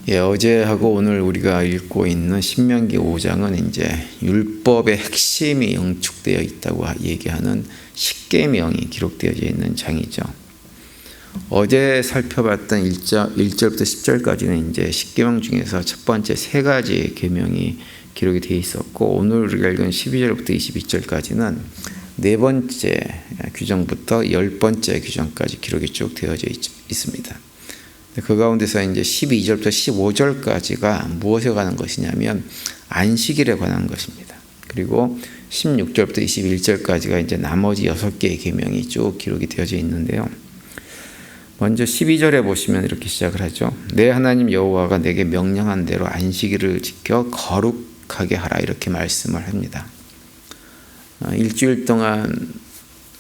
어제하고 오늘 우리가 읽고 있는 신명기 5장은 이제 율법의 핵심이 영축되어 있다고 얘기하는 십계명이 기록되어 있는 장이죠. 어제 살펴봤던 1절부터 10절까지는 이제 십계명 중에서 첫 번째 세 가지 계명이 기록이 되어 있었고, 오늘 우리가 읽은 12절부터 22절까지는 네 번째 규정부터 10번째 규정까지 기록이 쭉 되어져 있습니다. 그 가운데서 이제 12절부터 15절까지가 무엇에 관한 것이냐면 안식일에 관한 것입니다. 그리고 16절부터 21절까지가 이제 나머지 6개의 계명이 쭉 기록이 되어져 있는데요. 먼저 12절에 보시면 이렇게 시작을 하죠. 내 하나님 여호와가 내게 명령한 대로 안식일을 지켜 거룩하게 하라, 이렇게 말씀을 합니다. 일주일 동안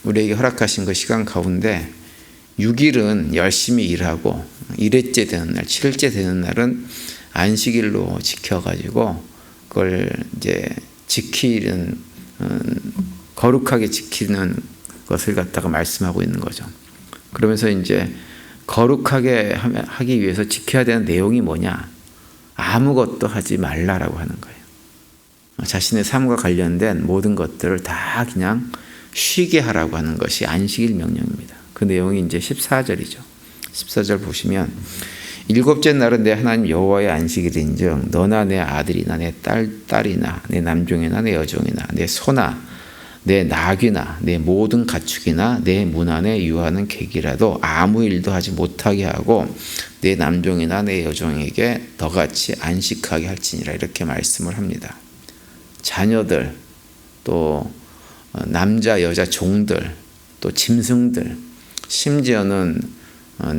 우리에게 허락하신 그 시간 가운데 6일은 열심히 일하고 1회째 되는 날, 7일째 되는 날은 안식일로 지켜가지고 그걸 이제 지키는, 거룩하게 지키는 것을 갖다가 말씀하고 있는 거죠. 그러면서 이제 거룩하게 하기 위해서 지켜야 되는 내용이 뭐냐? 아무것도 하지 말라라고 하는 거예요. 자신의 삶과 관련된 모든 것들을 다 그냥 쉬게 하라고 하는 것이 안식일 명령입니다. 그 내용이 이제 14절이죠. 14절 보시면, 일곱째 날은 내 하나님 여호와의 안식일인즉 너나 내 아들이나 내 딸이나 내 남종이나 내 여종이나 내 소나 내 나귀나 내 모든 가축이나 내 문 안에 유하는 객이라도 아무 일도 하지 못하게 하고 내 남종이나 내 여종에게 너같이 안식하게 할지니라, 이렇게 말씀을 합니다. 자녀들, 또 남자 여자 종들, 또 짐승들, 심지어는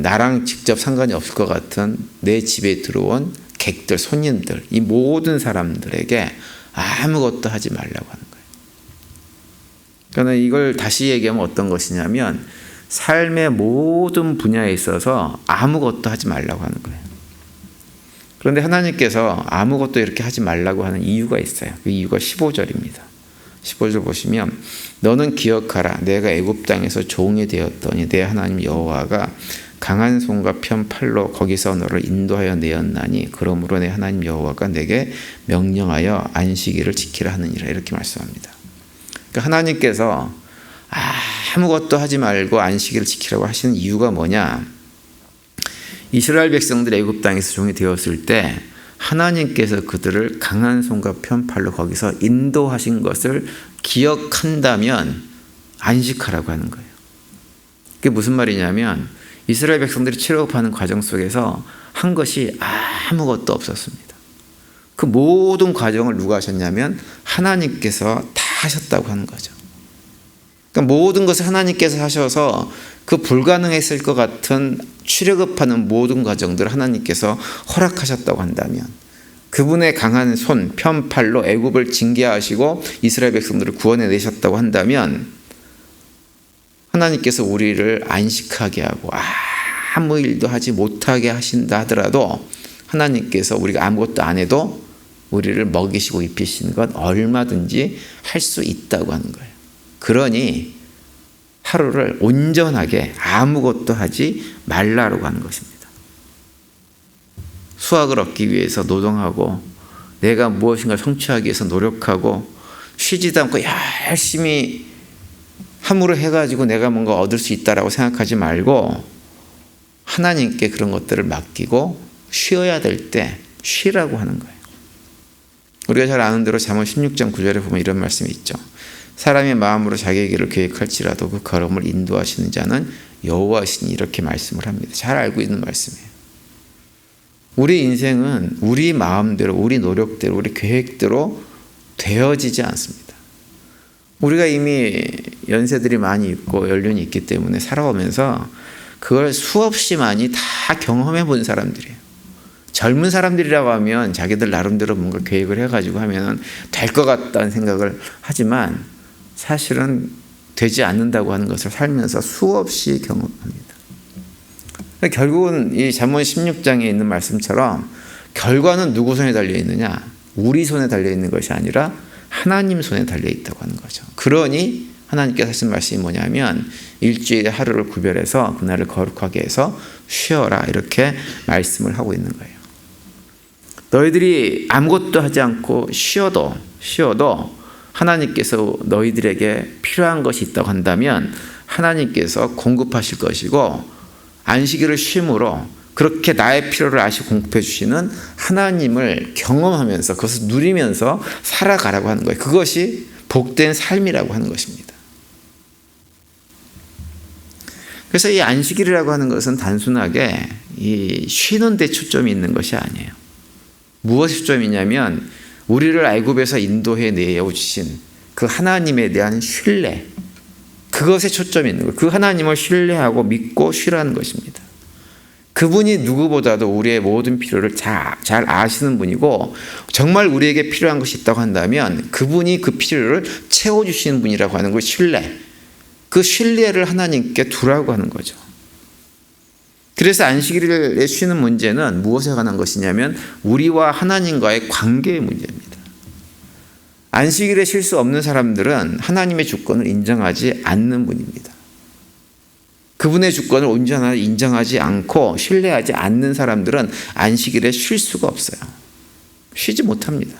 나랑 직접 상관이 없을 것 같은 내 집에 들어온 객들, 손님들, 이 모든 사람들에게 아무것도 하지 말라고 하는 거예요. 그러니까 이걸 다시 얘기하면 어떤 것이냐면 삶의 모든 분야에 있어서 아무것도 하지 말라고 하는 거예요. 그런데 하나님께서 아무것도 이렇게 하지 말라고 하는 이유가 있어요. 그 이유가 15절입니다. 15절 보시면, 너는 기억하라. 내가 애굽 땅에서 종이 되었더니 내 하나님 여호와가 강한 손과 편 팔로 거기서 너를 인도하여 내었나니 그러므로 내 하나님 여호와가 내게 명령하여 안식일을 지키라 하느니라, 이렇게 말씀합니다. 그러니까 하나님께서 아무것도 하지 말고 안식일을 지키라고 하시는 이유가 뭐냐? 이스라엘 백성들이 애굽 땅에서 종이 되었을 때 하나님께서 그들을 강한 손과 편팔로 거기서 인도하신 것을 기억한다면 안식하라고 하는 거예요. 그게 무슨 말이냐면 이스라엘 백성들이 출애굽하는 과정 속에서 한 것이 아무것도 없었습니다. 그 모든 과정을 누가 하셨냐면 하나님께서 다 하셨다고 하는 거죠. 그러니까 모든 것을 하나님께서 하셔서 그 불가능했을 것 같은 출애굽하는 모든 과정들을 하나님께서 허락하셨다고 한다면, 그분의 강한 손, 편팔로 애굽을 징계하시고 이스라엘 백성들을 구원해 내셨다고 한다면, 하나님께서 우리를 안식하게 하고 아무 일도 하지 못하게 하신다 하더라도 하나님께서 우리가 아무것도 안 해도 우리를 먹이시고 입히시는 건 얼마든지 할 수 있다고 하는 거예요. 그러니 하루를 온전하게 아무것도 하지 말라고 하는 것입니다. 수확을 얻기 위해서 노동하고 내가 무엇인가 성취하기 위해서 노력하고 쉬지도 않고 열심히 함으로 해가지고 내가 뭔가 얻을 수 있다라고 생각하지 말고 하나님께 그런 것들을 맡기고 쉬어야 될 때 쉬라고 하는 거예요. 우리가 잘 아는 대로 잠언 16장 9절에 보면 이런 말씀이 있죠. 사람의 마음으로 자기의 길을 계획할지라도 그 걸음을 인도하시는 자는 여호와시니, 이렇게 말씀을 합니다. 잘 알고 있는 말씀이에요. 우리 인생은 우리 마음대로, 우리 노력대로, 우리 계획대로 되어지지 않습니다. 우리가 이미 연세들이 많이 있고 연륜이 있기 때문에 살아오면서 그걸 수없이 많이 다 경험해 본 사람들이에요. 젊은 사람들이라고 하면 자기들 나름대로 뭔가 계획을 해가지고 하면 될 것 같다는 생각을 하지만 사실은 되지 않는다고 하는 것을 살면서 수없이 경험합니다. 결국은 이 잠언 16장에 있는 말씀처럼 결과는 누구 손에 달려있느냐? 우리 손에 달려있는 것이 아니라 하나님 손에 달려있다고 하는 거죠. 그러니 하나님께서 하신 말씀이 뭐냐면 일주일에 하루를 구별해서 그날을 거룩하게 해서 쉬어라, 이렇게 말씀을 하고 있는 거예요. 너희들이 아무것도 하지 않고 쉬어도 하나님께서 너희들에게 필요한 것이 있다고 한다면 하나님께서 공급하실 것이고, 안식일을 쉼으로 그렇게 나의 필요를 아시고 공급해 주시는 하나님을 경험하면서 그것을 누리면서 살아가라고 하는 거예요. 그것이 복된 삶이라고 하는 것입니다. 그래서 이 안식일이라고 하는 것은 단순하게 이 쉬는 데 초점이 있는 것이 아니에요. 무엇에 초점이 있냐면 우리를 애굽에서 인도해 내어 주신 그 하나님에 대한 신뢰, 그것에 초점이 있는 거예요. 그 하나님을 신뢰하고 믿고 쉬라는 것입니다. 그분이 누구보다도 우리의 모든 필요를 잘 아시는 분이고, 정말 우리에게 필요한 것이 있다고 한다면 그분이 그 필요를 채워주시는 분이라고 하는 걸 신뢰, 그 신뢰를 하나님께 두라고 하는 거죠. 그래서 안식일에 쉬는 문제는 무엇에 관한 것이냐면 우리와 하나님과의 관계의 문제입니다. 안식일에 쉴 수 없는 사람들은 하나님의 주권을 인정하지 않는 분입니다. 그분의 주권을 온전하게 인정하지 않고 신뢰하지 않는 사람들은 안식일에 쉴 수가 없어요. 쉬지 못합니다.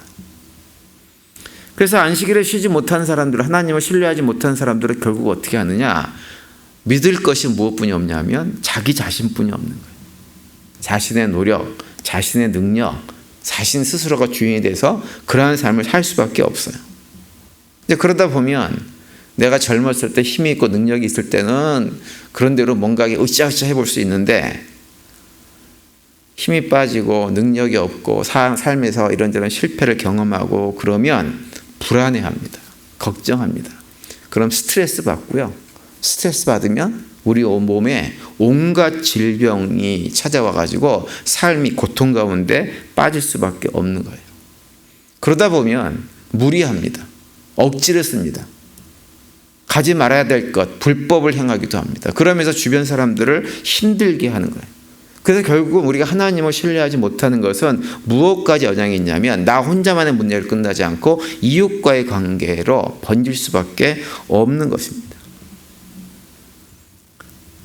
그래서 안식일에 쉬지 못하는 사람들, 하나님을 신뢰하지 못하는 사람들은 결국 어떻게 하느냐? 믿을 것이 무엇뿐이 없냐면 자기 자신뿐이 없는 거예요. 자신의 노력, 자신의 능력, 자신 스스로가 주인이 돼서 그러한 삶을 살 수밖에 없어요. 근데 그러다 보면 내가 젊었을 때 힘이 있고 능력이 있을 때는 그런 대로 뭔가 으쌰으쌰 해볼 수 있는데, 힘이 빠지고 능력이 없고 삶에서 이런저런 실패를 경험하고 그러면 불안해합니다. 걱정합니다. 그럼 스트레스 받고요. 스트레스 받으면 우리 몸에 온갖 질병이 찾아와 가지고 삶이 고통 가운데 빠질 수밖에 없는 거예요. 그러다 보면 무리합니다. 억지를 씁니다. 가지 말아야 될 것, 불법을 행하기도 합니다. 그러면서 주변 사람들을 힘들게 하는 거예요. 그래서 결국 우리가 하나님을 신뢰하지 못하는 것은 무엇까지 영향이 있냐면 나 혼자만의 문제를 끝나지 않고 이웃과의 관계로 번질 수밖에 없는 것입니다.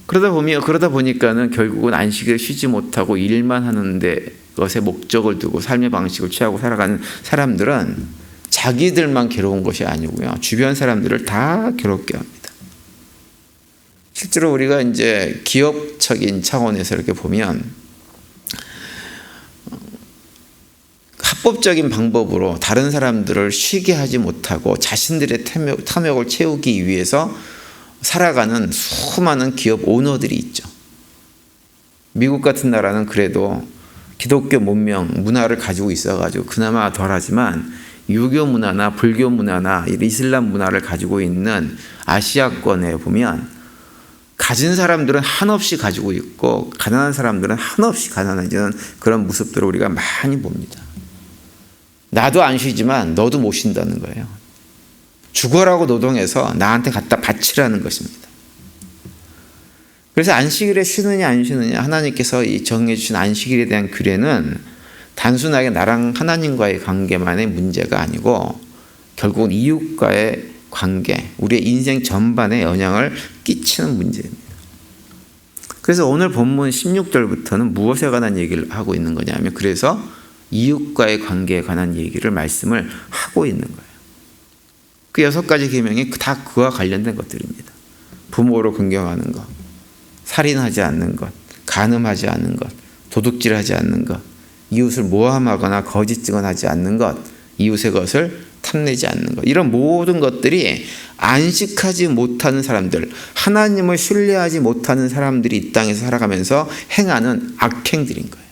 그러다 보니까는 결국은 안식을 쉬지 못하고 일만 하는데 것에 목적을 두고 삶의 방식을 취하고 살아가는 사람들은 자기들만 괴로운 것이 아니고요, 주변 사람들을 다 괴롭게 합니다. 실제로 우리가 이제 기업적인 차원에서 이렇게 보면 합법적인 방법으로 다른 사람들을 쉬게 하지 못하고 자신들의 탐욕을 채우기 위해서 살아가는 수많은 기업 오너들이 있죠. 미국 같은 나라는 그래도 기독교 문화를 가지고 있어가지고 그나마 덜하지만 유교 문화나 불교 문화나 이슬람 문화를 가지고 있는 아시아권에 보면 가진 사람들은 한없이 가지고 있고 가난한 사람들은 한없이 가난해지는 그런 모습들을 우리가 많이 봅니다. 나도 안 쉬지만 너도 못 쉰다는 거예요. 죽어라고 노동해서 나한테 갖다 바치라는 것입니다. 그래서 안식일에 쉬느냐 안 쉬느냐, 하나님께서 정해 주신 안식일에 대한 규례는 단순하게 나랑 하나님과의 관계만의 문제가 아니고 결국은 이웃과의 관계, 우리의 인생 전반에 영향을 끼치는 문제입니다. 그래서 오늘 본문 16절부터는 무엇에 관한 얘기를 하고 있는 거냐면, 그래서 이웃과의 관계에 관한 얘기를 말씀을 하고 있는 거예요. 그 6가지 계명이 다 그와 관련된 것들입니다. 부모를 긍경하는 것, 살인하지 않는 것, 간음하지 않는 것, 도둑질하지 않는 것, 이웃을 모함하거나 거짓 증언하지 않는 것, 이웃의 것을 탐내지 않는 것, 이런 모든 것들이 안식하지 못하는 사람들, 하나님을 신뢰하지 못하는 사람들이 이 땅에서 살아가면서 행하는 악행들인 거예요.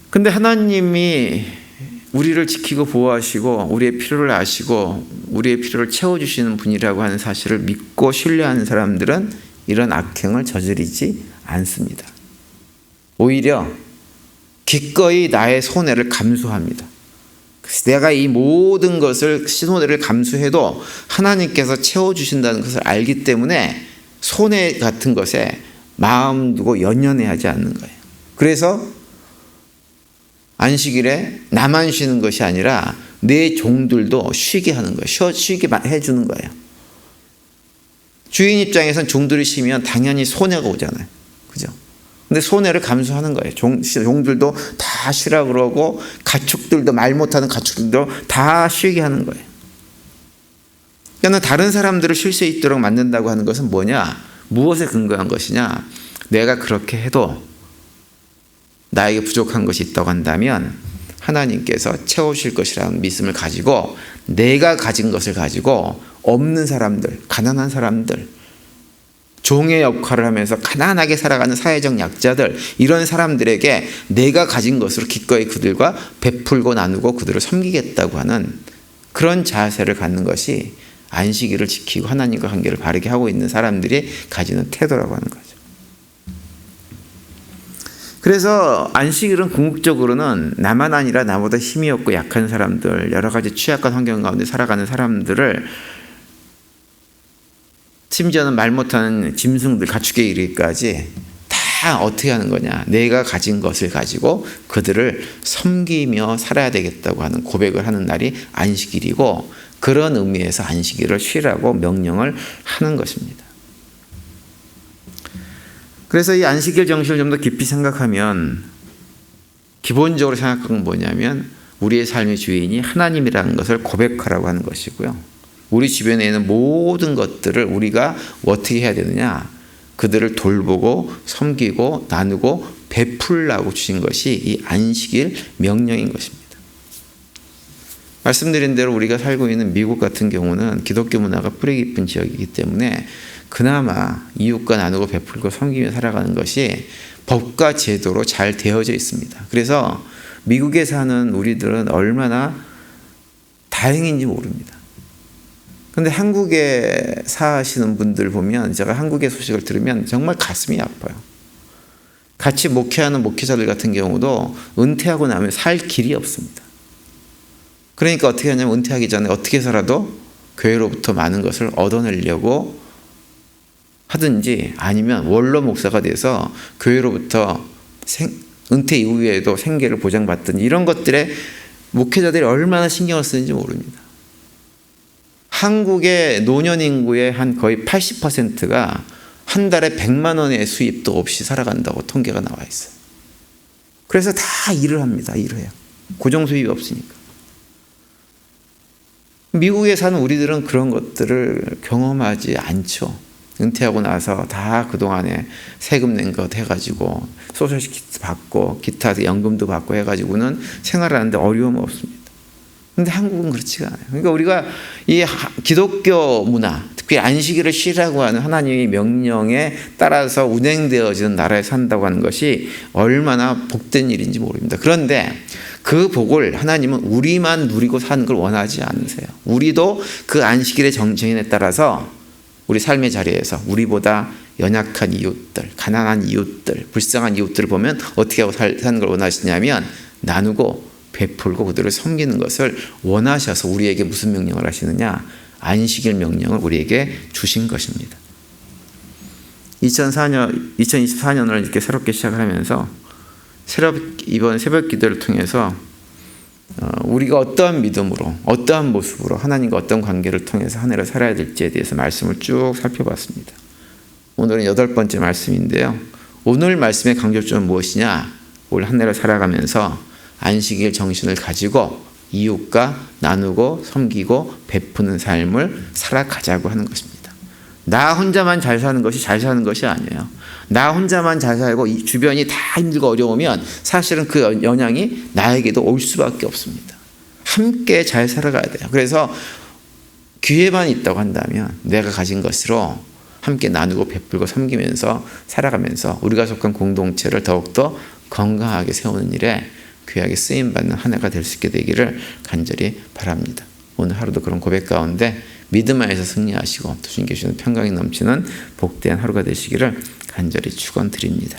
근데 하나님이 우리를 지키고 보호하시고 우리의 필요를 아시고 우리의 필요를 채워주시는 분이라고 하는 사실을 믿고 신뢰하는 사람들은 이런 악행을 저지르지 않습니다. 오히려 기꺼이 나의 손해를 감수합니다. 내가 이 모든 것을 손해를 감수해도 하나님께서 채워주신다는 것을 알기 때문에 손해 같은 것에 마음 두고 연연해하지 않는 거예요. 그래서 안식일에 나만 쉬는 것이 아니라 내 종들도 쉬게 하는 거예요. 쉬게 해주는 거예요. 주인 입장에선 종들이 쉬면 당연히 손해가 오잖아요. 그죠? 근데 손해를 감수하는 거예요. 종들도 다 쉬라 그러고 가축들도 말 못하는 가축들도 다 쉬게 하는 거예요. 그러니까 다른 사람들을 쉴 수 있도록 만든다고 하는 것은 뭐냐? 무엇에 근거한 것이냐? 내가 그렇게 해도 나에게 부족한 것이 있다고 한다면 하나님께서 채우실 것이라는 믿음을 가지고 내가 가진 것을 가지고 없는 사람들, 가난한 사람들, 종의 역할을 하면서 가난하게 살아가는 사회적 약자들, 이런 사람들에게 내가 가진 것으로 기꺼이 그들과 베풀고 나누고 그들을 섬기겠다고 하는 그런 자세를 갖는 것이 안식일을 지키고 하나님과 관계를 바르게 하고 있는 사람들이 가지는 태도라고 하는 거죠. 그래서 안식일은 궁극적으로는 나만 아니라 나보다 힘이 없고 약한 사람들, 여러 가지 취약한 환경 가운데 살아가는 사람들을, 심지어는 말 못하는 짐승들, 가축에 이르기까지 다 어떻게 하는 거냐? 내가 가진 것을 가지고 그들을 섬기며 살아야 되겠다고 하는 고백을 하는 날이 안식일이고, 그런 의미에서 안식일을 쉬라고 명령을 하는 것입니다. 그래서 이 안식일 정신을 좀 더 깊이 생각하면 기본적으로 생각한 건 뭐냐면 우리의 삶의 주인이 하나님이라는 것을 고백하라고 하는 것이고요. 우리 주변에 있는 모든 것들을 우리가 어떻게 해야 되느냐? 그들을 돌보고 섬기고 나누고 베풀라고 주신 것이 이 안식일 명령인 것입니다. 말씀드린 대로 우리가 살고 있는 미국 같은 경우는 기독교 문화가 뿌리 깊은 지역이기 때문에 그나마 이웃과 나누고 베풀고 섬기며 살아가는 것이 법과 제도로 잘 되어져 있습니다. 그래서 미국에 사는 우리들은 얼마나 다행인지 모릅니다. 그런데 한국에 사시는 분들 보면, 제가 한국의 소식을 들으면 정말 가슴이 아파요. 같이 목회하는 목회자들 같은 경우도 은퇴하고 나면 살 길이 없습니다. 그러니까 어떻게 하냐면 은퇴하기 전에 어떻게 해서라도 교회로부터 많은 것을 얻어내려고 하든지, 아니면 원로 목사가 돼서 교회로부터 은퇴 이후에도 생계를 보장받든지, 이런 것들에 목회자들이 얼마나 신경을 쓰는지 모릅니다. 한국의 노년 인구의 한 거의 80%가 한 달에 100만 원의 수입도 없이 살아간다고 통계가 나와 있어요. 그래서 다 일을 합니다. 일을 해요. 고정 수입이 없으니까. 미국에 사는 우리들은 그런 것들을 경험하지 않죠. 은퇴하고 나서 다 그동안에 세금 낸 것 해가지고 소셜시키트 받고 기타 연금도 받고 해가지고는 생활하는데 어려움은 없습니다. 그런데 한국은 그렇지가 않아요. 그러니까 우리가 이 기독교 문화, 특히 안식일을 쉬라고 하는 하나님의 명령에 따라서 운행되어지는 나라에 산다고 하는 것이 얼마나 복된 일인지 모릅니다. 그런데 그 복을 하나님은 우리만 누리고 사는 걸 원하지 않으세요. 우리도 그 안식일의 정신에 따라서 우리 삶의 자리에서 우리보다 연약한 이웃들, 가난한 이웃들, 불쌍한 이웃들을 보면 어떻게 하고 사는 걸 원하시냐면 나누고 베풀고 그들을 섬기는 것을 원하셔서 우리에게 무슨 명령을 하시느냐? 안식일 명령을 우리에게 주신 것입니다. 2024년을 이렇게 새롭게 시작을 하면서 이번 새벽 기도를 통해서 우리가 어떠한 믿음으로, 어떠한 모습으로 하나님과 어떤 관계를 통해서 한 해를 살아야 될지에 대해서 말씀을 쭉 살펴봤습니다. 오늘은 8번째 말씀인데요. 오늘 말씀의 강조점은 무엇이냐? 올 한 해를 살아가면서 안식일 정신을 가지고 이웃과 나누고 섬기고 베푸는 삶을 살아가자고 하는 것입니다. 나 혼자만 잘 사는 것이 잘 사는 것이 아니에요. 나 혼자만 잘 살고 이 주변이 다 힘들고 어려우면 사실은 그 영향이 나에게도 올 수밖에 없습니다. 함께 잘 살아가야 돼요. 그래서 기회만 있다고 한다면 내가 가진 것으로 함께 나누고 베풀고 섬기면서 살아가면서 우리가 속한 공동체를 더욱더 건강하게 세우는 일에 귀하게 쓰임받는 한 해가 될 수 있게 되기를 간절히 바랍니다. 오늘 하루도 그런 고백 가운데 믿음 안에서 승리하시고 주님께 주시는 평강이 넘치는 복된 하루가 되시기를 간절히 축원드립니다.